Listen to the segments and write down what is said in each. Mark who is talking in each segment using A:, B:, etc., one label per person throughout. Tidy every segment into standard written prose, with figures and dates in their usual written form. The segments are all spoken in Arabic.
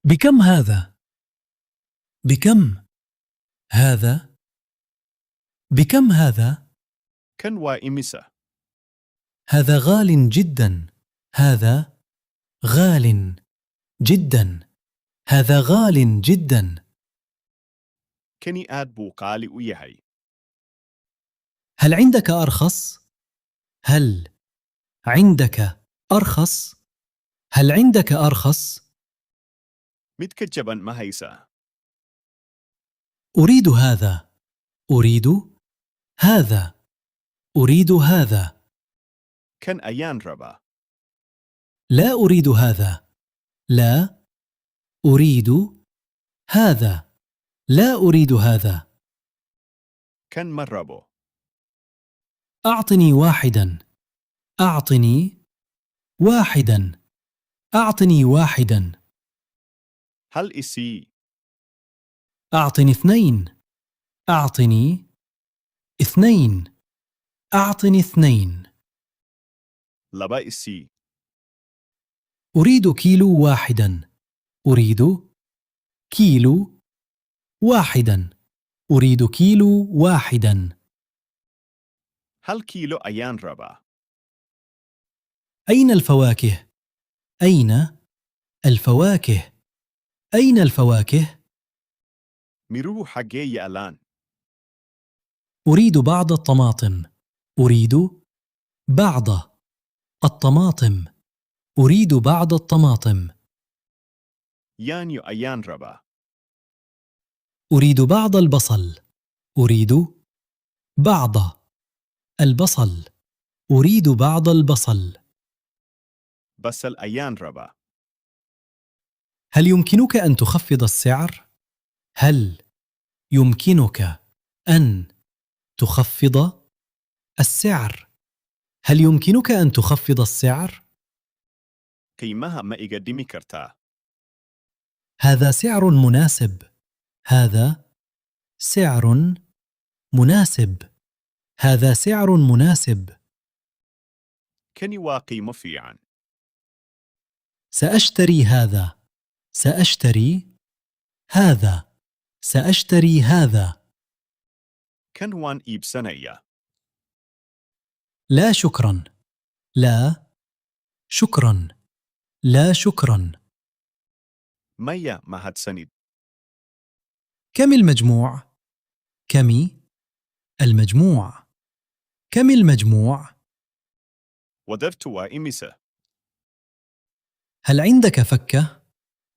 A: بكم هذا؟ بكم هذا؟ بكم هذا؟
B: كان وإمسة.
A: هذا غال جدا. هذا غال جدا. هذا غال جدا.
B: كني آد بوقالي ويهي.
A: هل عندك أرخص؟ هل عندك أرخص؟ هل عندك أرخص؟
B: متكجبا ما هيسا.
A: أريد هذا. أريد هذا. أريد هذا.
B: كان أيان ربا.
A: لا أريد هذا. لا أريد هذا. لا أريد هذا.
B: كان مربو.
A: أعطني واحدا. أعطني واحدا. أعطني واحدا.
B: هل إسي.
A: أعطني اثنين. أعطني اثنين. أعطني اثنين.
B: لبا إسي.
A: أريد كيلو واحدا. أريد كيلو واحدا. أريد كيلو واحدا.
B: هل كيلو أيان ربا.
A: أين الفواكه؟ أين الفواكه؟ أين الفواكه؟
B: ميرو حقي الآن.
A: أريد بعض الطماطم. أريد بعض الطماطم. أريد بعض الطماطم.
B: يانيو أيان ربا.
A: أريد بعض البصل. أريد بعض البصل. أريد بعض البصل.
B: بسل أيان ربا.
A: هل يمكنك أن تخفض السعر؟ هل يمكنك أن تخفض السعر؟ هل يمكنك أن تخفض السعر؟
B: قيمها ما إقدمي كرتا.
A: هذا سعر مناسب. هذا سعر مناسب. هذا سعر مناسب.
B: كني واقي مفيعا.
A: سأشتري هذا. سأشتري هذا. سأشتري هذا.
B: كان وان إيب سنية.
A: لا شكرا. لا شكرا. لا شكرا.
B: ميا ما هاد سند.
A: كم المجموع؟ كم المجموع؟ كم المجموع؟
B: ودرت وإمسة.
A: هل عندك فكة؟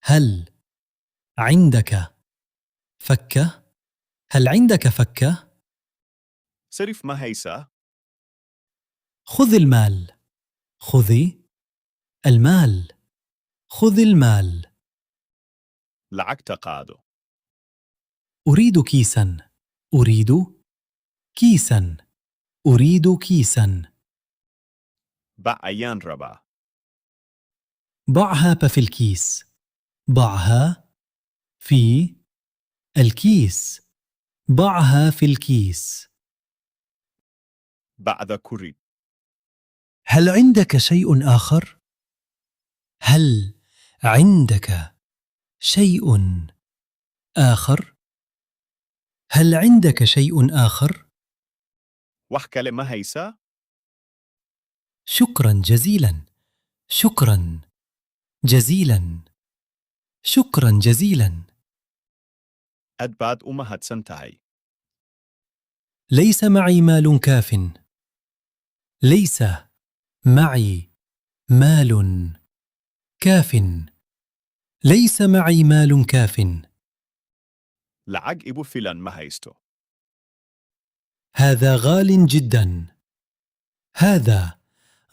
A: هل عندك فكة؟ هل عندك فكة؟
B: صرف ما هيسا.
A: خذ المال. خذي المال. خذ المال.
B: لعك تقادو.
A: أريد كيسا. أريد كيسا. أريد كيسا.
B: با أيان ربا.
A: ضعها في الكيس. ضعها في الكيس. ضعها في الكيس.
B: بعد كوري.
A: هل عندك شيء آخر؟ هل عندك شيء آخر؟ هل عندك شيء آخر؟
B: وحكالي ما هيسا.
A: شكرا جزيلا. شكرا جزيلا. شكرا جزيلا.
B: أدباد وما هاد سنتهي.
A: ليس معي مال كاف. ليس معي مال كاف. ليس معي مال كاف.
B: لعق إبو فيلان ما هيستو.
A: هذا غال جدا. هذا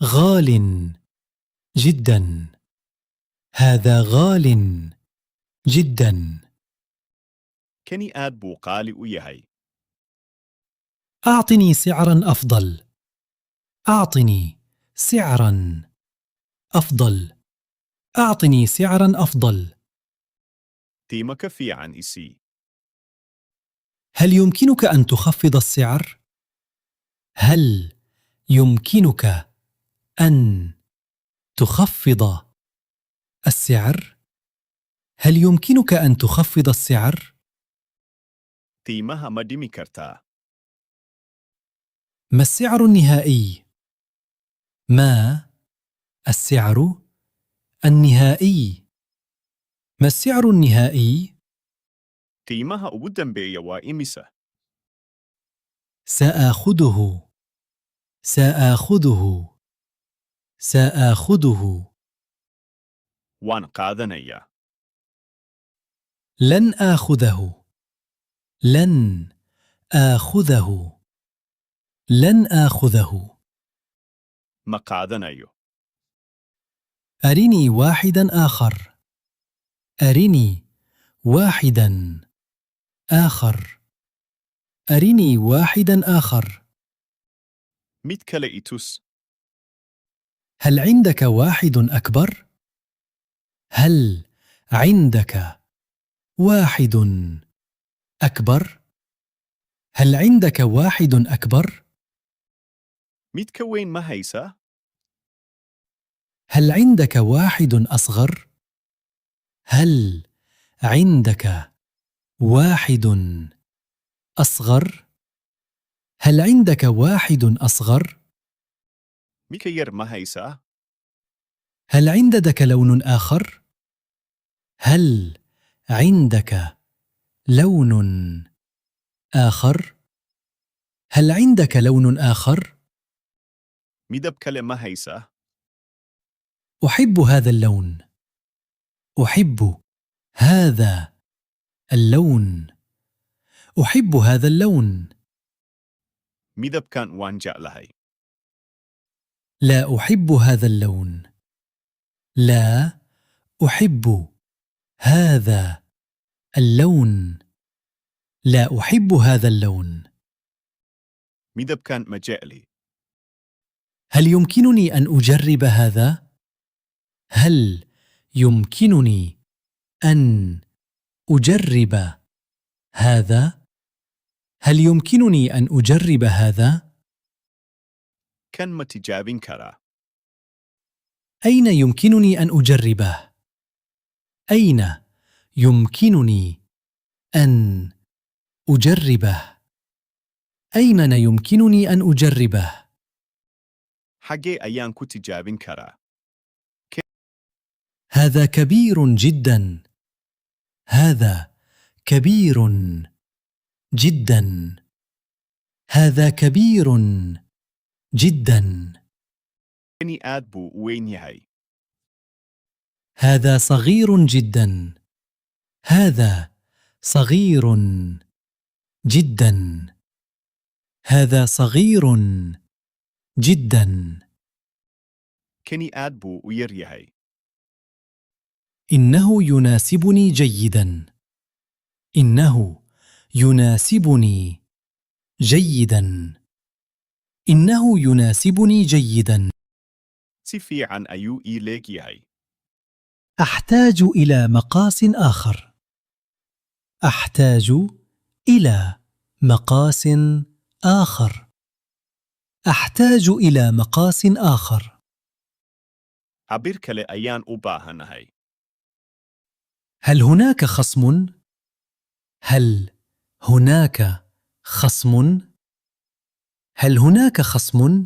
A: غال جدا. هذا غال جدا.
B: كني آد بوقالي ويهي.
A: أعطني سعرا أفضل. أعطني سعرا أفضل. أعطني سعرا أفضل.
B: تيمك في عن إسي.
A: هل يمكنك أن تخفض السعر؟ هل يمكنك أن تخفض السعر؟ هل يمكنك أن تخفض السعر؟
B: قيمة مدمي كرتا.
A: ما السعر النهائي؟ ما السعر النهائي؟ ما السعر النهائي؟
B: قيمة أبدا بيوا إمسة.
A: سآخذه. سآخذه. سآخذه.
B: وان قادنيا.
A: لن آخذه. لن آخذه. لن آخذه.
B: ما قادنيو.
A: أرني واحدا آخر. أرني واحدا آخر. أرني واحدا آخر.
B: ميتكلا إتوس.
A: هل عندك واحد أكبر؟ هل عندك واحد أكبر؟ هل عندك واحد أكبر؟
B: ميتكوين ما هيسا؟
A: هل عندك واحد أصغر؟ هل عندك واحد أصغر؟ هل عندك واحد أصغر؟
B: ميكير ما هيسا؟
A: هل عندك لون آخر؟ هل عندك لون آخر؟ هل عندك لون آخر؟
B: ميدبكلا ما هيسا؟
A: أحب هذا اللون. أحب هذا اللون. أحب هذا اللون.
B: ميدبكان وانجا لهي.
A: لا أحب هذا اللون. لا أحب هذا اللون. لا أحب هذا اللون.
B: ميدبكان مجالي.
A: هل يمكنني أن أجرب هذا؟ هل يمكنني أن أجرب هذا؟ هل يمكنني أن أجرب هذا؟
B: كان متجابين كرا.
A: أين يمكنني أن أجربه؟ أين يمكنني أن أجربه؟ أين يمكنني أن أجربه؟
B: حاجة أيان كتجابين كرا.
A: هذا كبير جدا. هذا كبير جدا. هذا كبير جدا.
B: كني آدبو وين يهي.
A: هذا صغير جدا. هذا صغير جدا. هذا صغير جدا.
B: كني آدبو وير يهي.
A: إنه يناسبني جيدا. إنه يناسبني جيدا. إنه يناسبني جيدا.
B: سيفي عن أيو إيليك يهي.
A: أحتاج إلى مقاس آخر. أحتاج إلى مقاس آخر. أحتاج إلى مقاس آخر.
B: عبير كلا أيان أباهن هاي.
A: هل هناك خصم؟ هل هناك خصم؟ هل هناك خصم؟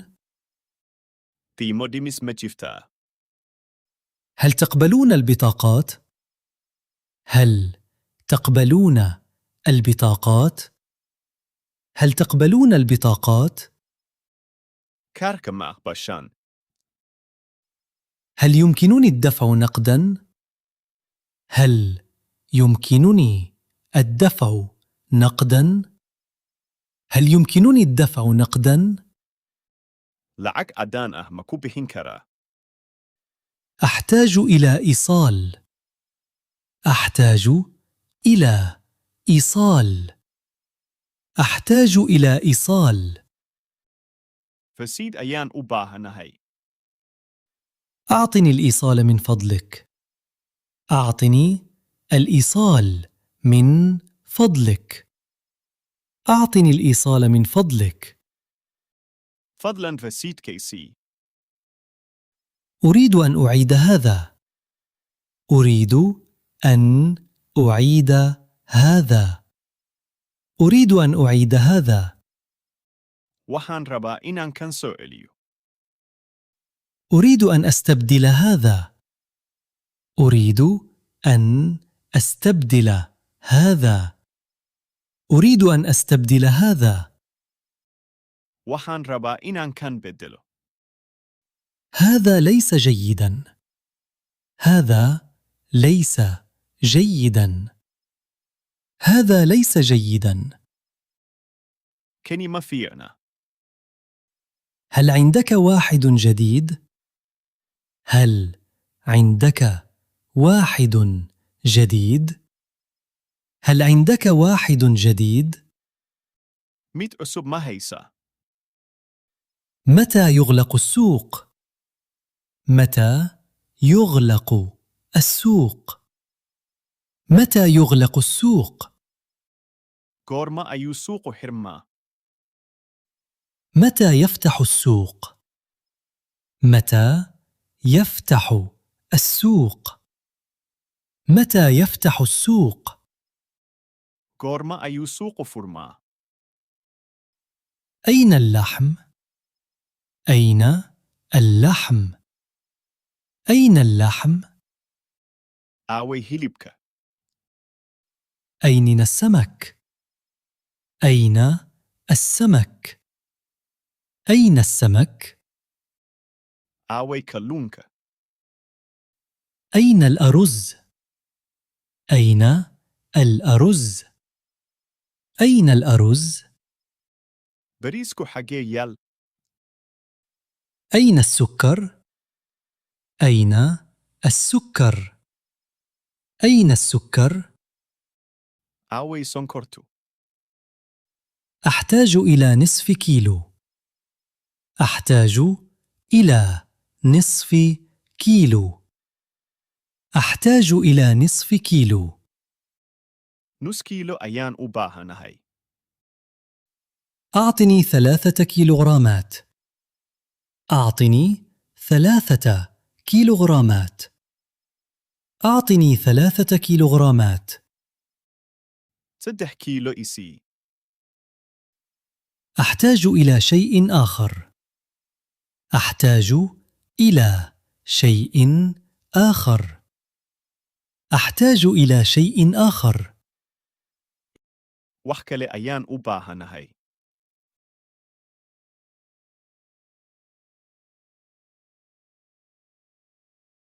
B: تيمو ديمس مجفتا.
A: هل تقبلون البطاقات؟ هل تقبلون البطاقات؟ هل تقبلون البطاقات؟
B: كارك ما باشان.
A: هل يمكنني الدفع نقدا؟ هل يمكنني الدفع نقدا؟ هل يمكنني الدفع نقدا؟
B: لعك أدان مكوبهن كرا.
A: أحتاج إلى إيصال. أحتاج إلى إيصال. أحتاج إلى إيصال.
B: فسيد أيان أباهن هاي.
A: أعطني الإيصال من فضلك. أعطني الإيصال من فضلك. أعطني الإيصال من فضلك.
B: فضلا فسيد كيسي.
A: أريد أن أعيد هذا. أريد أن أعيد هذا. أريد أن أعيد هذا.
B: waxaan rabaa inaan kan soo celiyo.
A: أريد أن أستبدل هذا. أريد أن أستبدل هذا. أريد أن أستبدل هذا.
B: waxaan rabaa inaan kan bedelo.
A: هذا ليس جيدا. هذا ليس جيدا. هذا ليس جيدا.
B: kani ma fiicna.
A: هل عندك واحد جديد؟ هل عندك واحد جديد؟ هل عندك واحد جديد؟
B: mid cusub ma haysaa.
A: متى يغلق السوق؟ متى يغلق السوق؟ متى يغلق السوق؟
B: goorma ayuu suuqu xirmaa.
A: متى يفتح السوق؟ متى يفتح السوق؟ متى يفتح السوق؟
B: goorma ayuu suuqu furmaa.
A: أين اللحم؟ أين اللحم؟ أين اللحم؟
B: aaway hilibka.
A: أين السمك؟ أين السمك؟ أين السمك؟
B: aaway kalluunka.
A: أين الأرز؟ أين الأرز؟ أين الأرز؟
B: bariisku xagee yaal.
A: أين السكر؟ أين السكر؟ أين السكر؟
B: aaway sonkortu.
A: أحتاج إلى نصف كيلو. أحتاج إلى نصف كيلو. أحتاج إلى نصف كيلو.
B: nus kiilo ayaan u baahanahay.
A: أعطني 3 كيلوغرامات. أعطني 3 كيلوغرامات. أعطني 3 كيلوغرامات.
B: 3 kiilo isii.
A: أحتاج إلى شيء آخر. أحتاج إلى شيء آخر. أحتاج إلى شيء آخر.
B: wax kale ayaan u baahanahay.